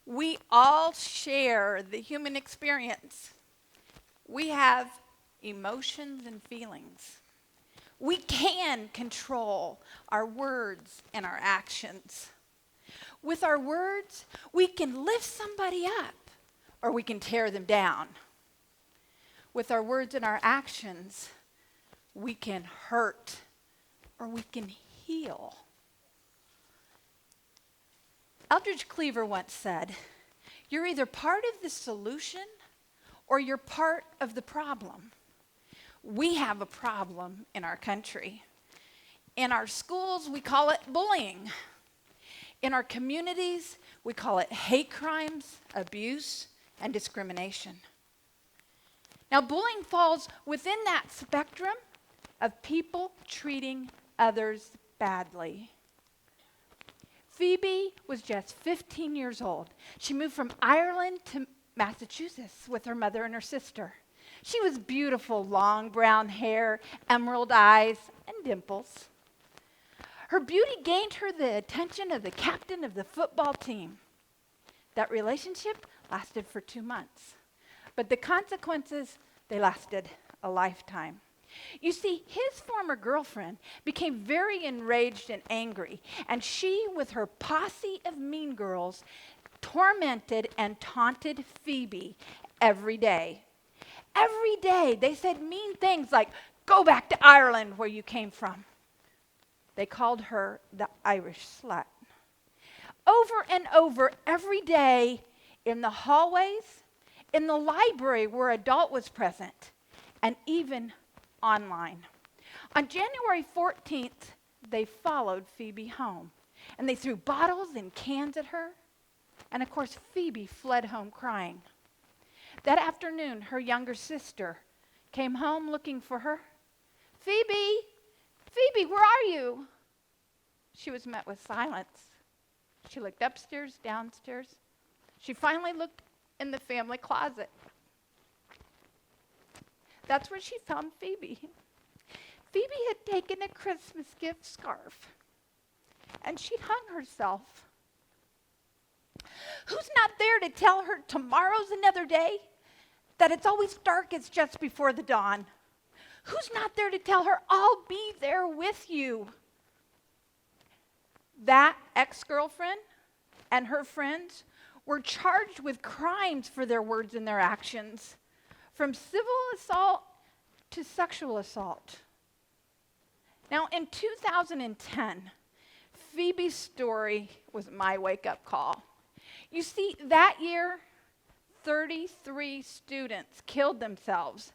We all share the human experience. We have emotions and feelings. We can control our words and our actions. With our words, we can lift somebody up or we can tear them down. With our words and our actions, we can hurt or we can heal. Eldridge Cleaver once said, "You're either part of the solution or you're part of the problem." We have a problem in our country. In our schools, we call it bullying. In our communities, we call it hate crimes, abuse, and discrimination. Now, bullying falls within that spectrum of people treating others badly. Phoebe was just 15 years old. She moved from Ireland to Massachusetts with her mother and her sister. She was beautiful, long brown hair, emerald eyes, and dimples. Her beauty gained her the attention of the captain of the football team. That relationship lasted for 2 months. But the consequences, they lasted a lifetime. You see, his former girlfriend became very enraged and angry, and she, with her posse of mean girls, tormented and taunted Phoebe every day. Every day, they said mean things like, "Go back to Ireland where you came from." They called her the Irish slut. Over and over, every day, in the hallways, in the library where an adult was present, and even online. On January 14th, they followed Phoebe home, and they threw bottles and cans at her, and of course, Phoebe fled home crying. That afternoon, her younger sister came home looking for her. "Phoebe, Phoebe, where are you?" She was met with silence. She looked upstairs, downstairs. She finally looked in the family closet. That's where she found Phoebe. Phoebe had taken a Christmas gift scarf, and she'd hung herself. Who's not there to tell her tomorrow's another day? That it's always darkest just before the dawn? Who's not there to tell her, "I'll be there with you"? That ex-girlfriend and her friends were charged with crimes for their words and their actions, from civil assault to sexual assault. Now, in 2010, Phoebe's story was my wake-up call. You see, that year, 33 students killed themselves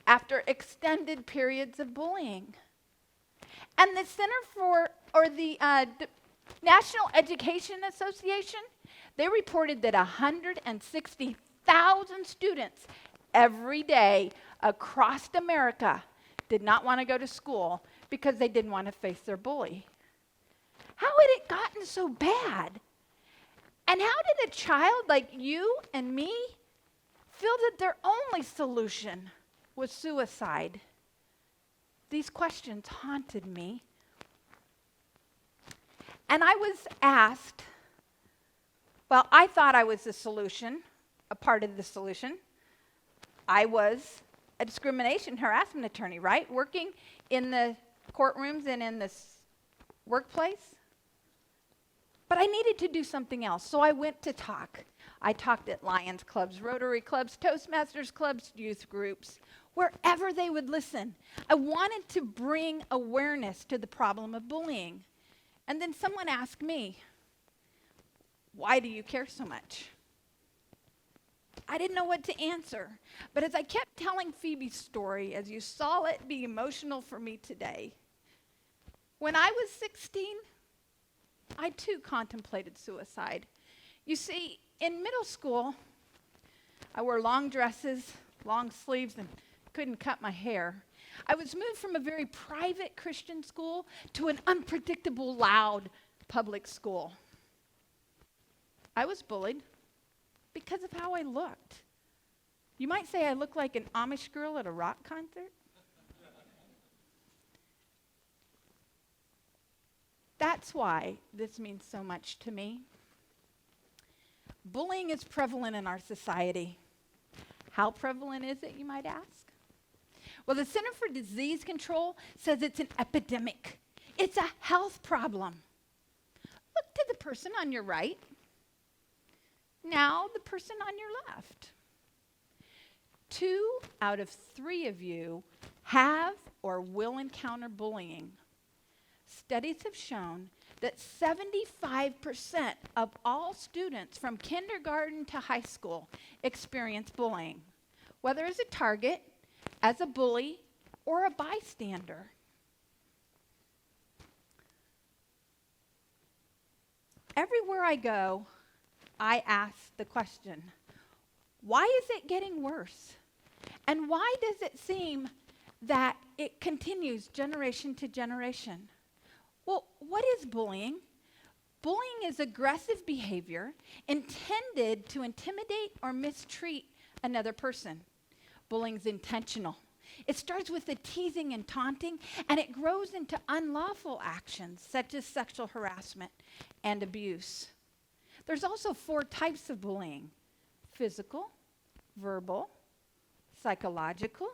after extended periods of bullying. And the National Education Association, they reported that 160,000 students every day across America did not want to go to school because they didn't want to face their bully. How had it gotten so bad? And how did a child like you and me feel that their only solution was suicide? These questions haunted me. And I was asked, well, I thought I was the solution, a part of the solution. I was a discrimination harassment attorney, right? Working in the courtrooms and in the workplace. But I needed to do something else, so I went to talk. I talked at Lions clubs, Rotary clubs, Toastmasters clubs, youth groups, wherever they would listen. I wanted to bring awareness to the problem of bullying. And then someone asked me, "Why do you care so much?" I didn't know what to answer. But as I kept telling Phoebe's story, as you saw it be emotional for me today, when I was 16, I too contemplated suicide. You see, in middle school, I wore long dresses, long sleeves, and couldn't cut my hair. I was moved from a very private Christian school to an unpredictable, loud public school. I was bullied because of how I looked. You might say I looked like an Amish girl at a rock concert. That's why this means so much to me. Bullying is prevalent in our society. How prevalent is it, you might ask? Well, the Center for Disease Control says it's an epidemic. It's a health problem. Look to the person on your right. Now the person on your left. 2 out of 3 of you have or will encounter bullying. Studies have shown that 75% of all students from kindergarten to high school experience bullying, whether as a target, as a bully, or a bystander. Everywhere I go, I ask the question, why is it getting worse? And why does it seem that it continues generation to generation? Well, what is bullying? Bullying is aggressive behavior intended to intimidate or mistreat another person. Bullying is intentional. It starts with the teasing and taunting, and it grows into unlawful actions such as sexual harassment and abuse. There's also 4 types of bullying: physical, verbal, psychological,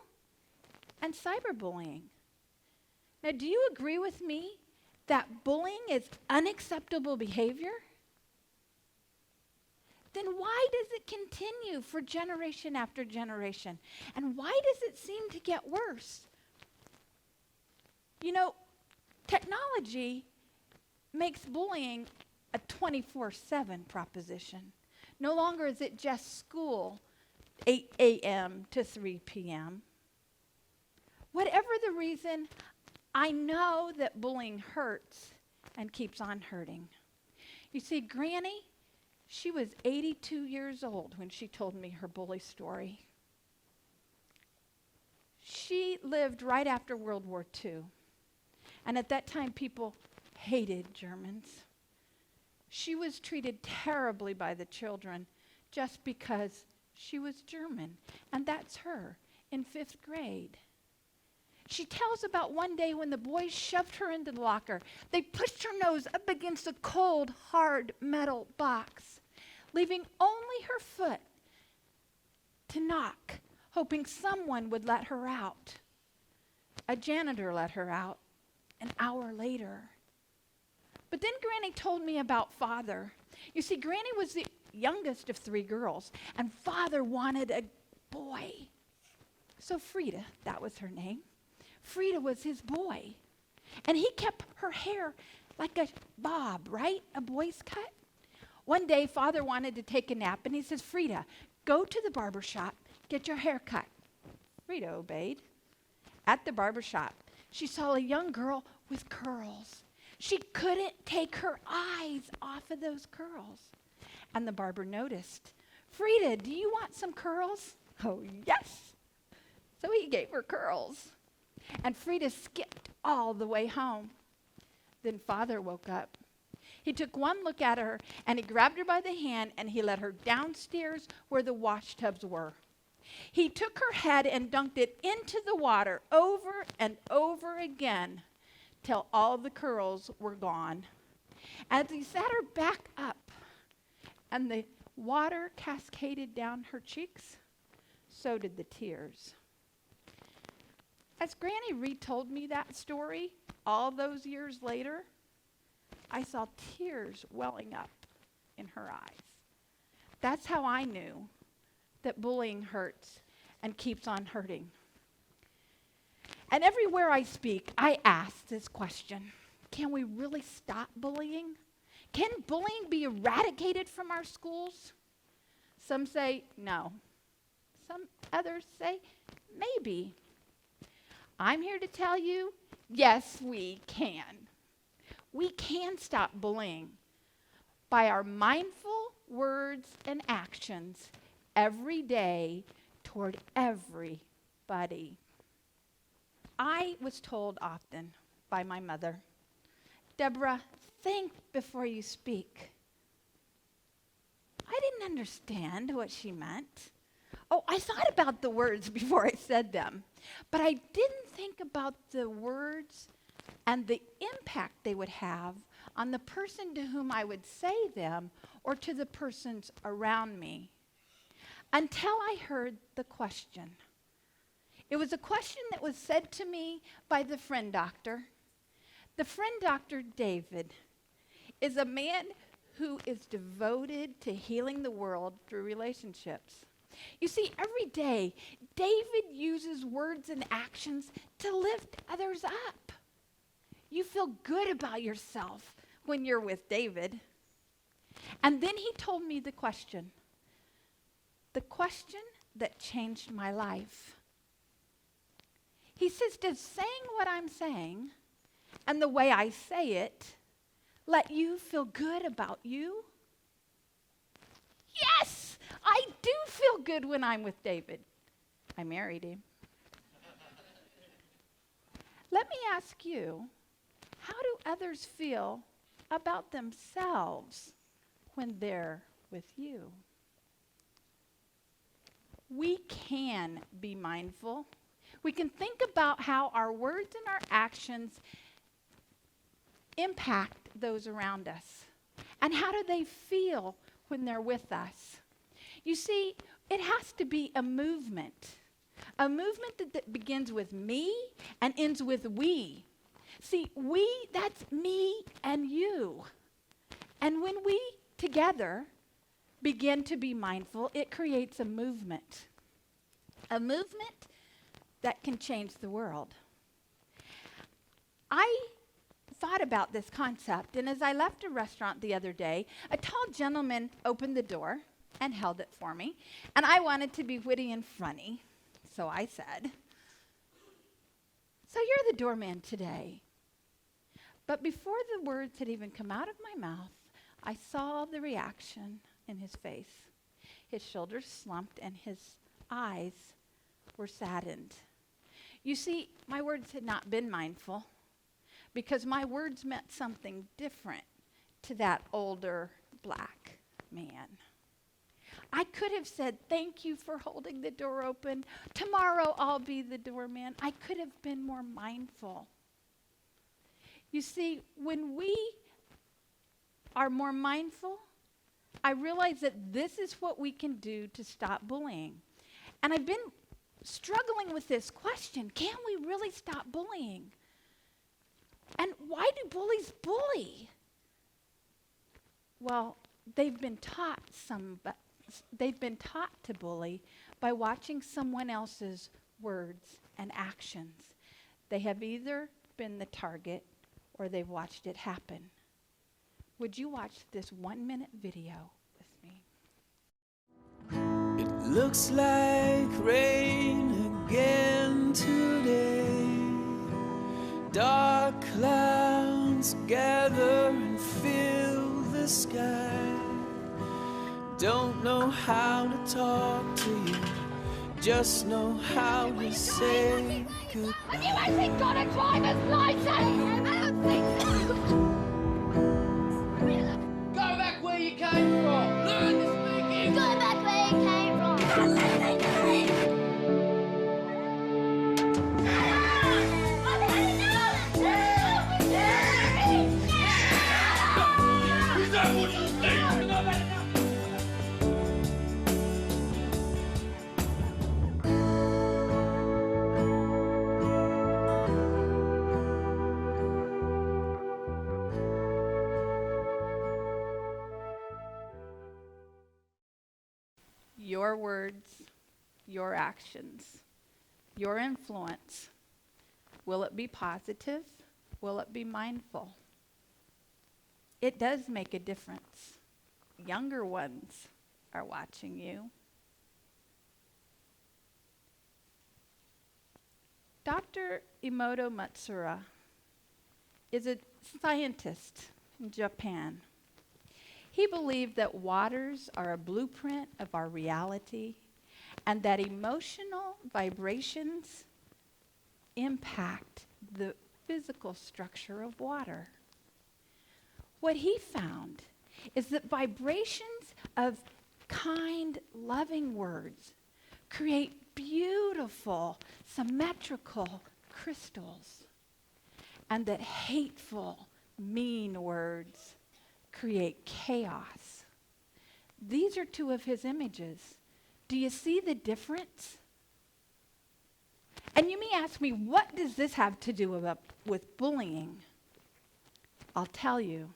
and cyberbullying. Now, do you agree with me that bullying is unacceptable behavior? Then why does it continue for generation after generation? And why does it seem to get worse? You know, technology makes bullying a 24/7 proposition. No longer is it just school, 8 a.m. to 3 p.m. Whatever the reason, I know that bullying hurts and keeps on hurting. You see, Granny, she was 82 years old when she told me her bully story. She lived right after World War II. And at that time, people hated Germans. She was treated terribly by the children just because she was German. And that's her in 5th grade. She tells about one day when the boys shoved her into the locker. They pushed her nose up against a cold, hard metal box, leaving only her foot to knock, hoping someone would let her out. A janitor let her out an hour later. But then Granny told me about Father. You see, Granny was the youngest of 3 girls, and Father wanted a boy. So Frida, that was her name. Frida was his boy. And he kept her hair like a bob, right? A boy's cut. One day, Father wanted to take a nap, and he says, Frida, go to the barber shop, get your hair cut. Frida obeyed. At the barber shop, she saw a young girl with curls. She couldn't take her eyes off of those curls. And the barber noticed, Frida, do you want some curls? Oh, yes. So he gave her curls. And Frida skipped all the way home. Then Father woke up. He took one look at her, and he grabbed her by the hand, and he led her downstairs where the wash tubs were. He took her head and dunked it into the water over and over again till all the curls were gone. As he sat her back up and the water cascaded down her cheeks, so did the tears. As Granny retold me that story all those years later, I saw tears welling up in her eyes. That's how I knew that bullying hurts and keeps on hurting. And everywhere I speak, I ask this question: can we really stop bullying? Can bullying be eradicated from our schools? Some say no. Some others say maybe. I'm here to tell you, yes, we can. We can stop bullying by our mindful words and actions every day toward everybody. I was told often by my mother, Deborah, think before you speak. I didn't understand what she meant. Oh, I thought about the words before I said them, but I didn't think about the words and the impact they would have on the person to whom I would say them or to the persons around me until I heard the question. It was a question that was said to me by the friend doctor. The friend doctor, David, is a man who is devoted to healing the world through relationships. You see, every day, David uses words and actions to lift others up. You feel good about yourself when you're with David. And then he told me the question that changed my life. He says, does saying what I'm saying and the way I say it let you feel good about you? Yes, I do feel good when I'm with David. I married him. Let me ask you, how do others feel about themselves when they're with you? We can be mindful. We can think about how our words and our actions impact those around us. And how do they feel when they're with us? You see, it has to be a movement that begins with me and ends with we. See, we, that's me and you. And when we together begin to be mindful, it creates a movement that can change the world. I thought about this concept, and as I left a restaurant the other day, a tall gentleman opened the door and held it for me, and I wanted to be witty and funny, so I said, "So you're the doorman today." But before the words had even come out of my mouth, I saw the reaction in his face. His shoulders slumped and his eyes were saddened. You see, my words had not been mindful because my words meant something different to that older black man. I could have said, "Thank you for holding the door open. Tomorrow I'll be the doorman." I could have been more mindful. You see, when we are more mindful, I realize that this is what we can do to stop bullying. And I've been struggling with this question: can we really stop bullying? And why do bullies bully? Well, they've been taught to bully by watching someone else's words and actions. They have either been the target or they've watched it happen. Would you watch this 1-minute video with me? It looks like rain again today. Dark clouds gather and fill the sky. Don't know how to talk to you, just know how to say goodbye. Have you actually got a driver's license? I don't think so. Go back where you came from. Learn to speak English. Go back where you came from. Is that what you think? Your words, your actions, your influence. Will it be positive? Will it be mindful? It does make a difference. Younger ones are watching you. Dr. Emoto Matsura is a scientist in Japan. He believed that waters are a blueprint of our reality and that emotional vibrations impact the physical structure of water. What he found is that vibrations of kind, loving words create beautiful, symmetrical crystals, and that hateful, Mean words create chaos. These are two of his images. Do you see the difference? And you may ask me, what does this have to do with bullying? I'll tell you.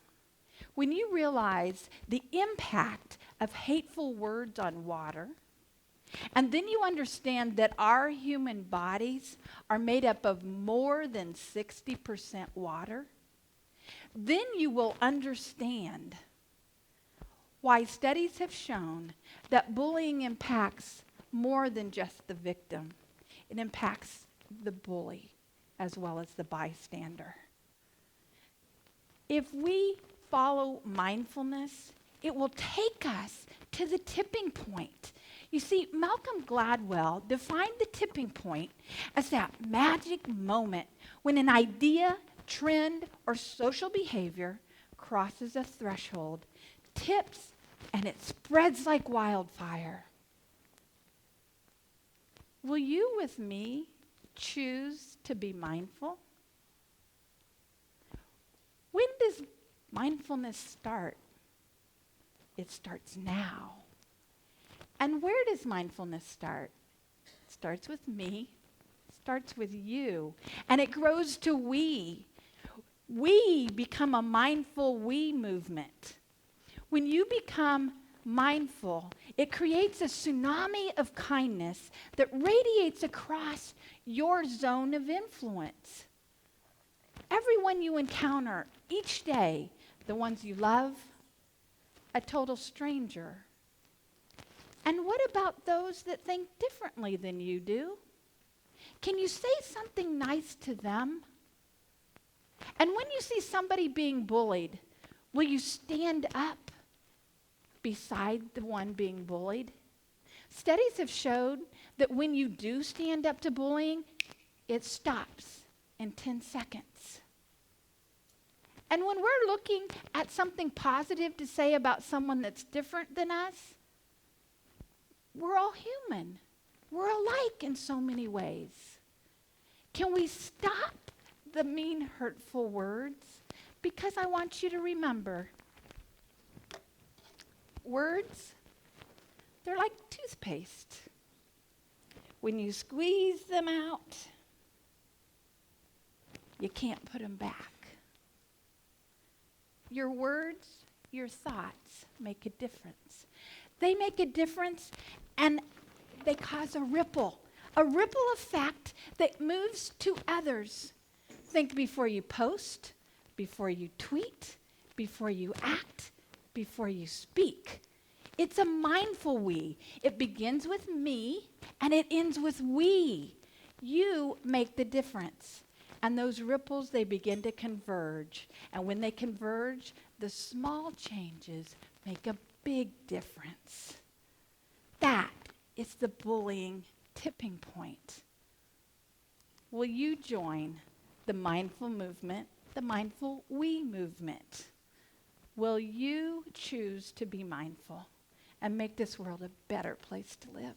When you realize the impact of hateful words on water, and then you understand that our human bodies are made up of more than 60% water, then you will understand why studies have shown that bullying impacts more than just the victim. It impacts the bully as well as the bystander. If we follow mindfulness, it will take us to the tipping point. You see, Malcolm Gladwell defined the tipping point as that magic moment when an idea, trend, or social behavior crosses a threshold, tips, and it spreads like wildfire. Will you, with me, choose to be mindful? When does mindfulness start? It starts now. And where does mindfulness start? It starts with me, starts with you, and it grows to we. We become a mindful we movement. When you become mindful, it creates a tsunami of kindness that radiates across your zone of influence. Everyone you encounter each day, the ones you love, a total stranger. And what about those that think differently than you do? Can you say something nice to them? And when you see somebody being bullied, will you stand up beside the one being bullied? Studies have showed that when you do stand up to bullying, it stops in 10 seconds. And when we're looking at something positive to say about someone that's different than us, we're all human. We're alike in so many ways. Can we stop the mean, hurtful words? Because I want you to remember, words, they're like toothpaste. When you squeeze them out, you can't put them back. Your words, your thoughts make a difference. They make a difference, and they cause a ripple effect that moves to others. Think before you post, before you tweet, before you act, before you speak. It's a mindful we. It begins with me, and it ends with we. You make the difference. And those ripples, they begin to converge. And when they converge, the small changes make a big difference. That is the bullying tipping point. Will you join the mindful movement, the mindful we movement? Will you choose to be mindful and make this world a better place to live?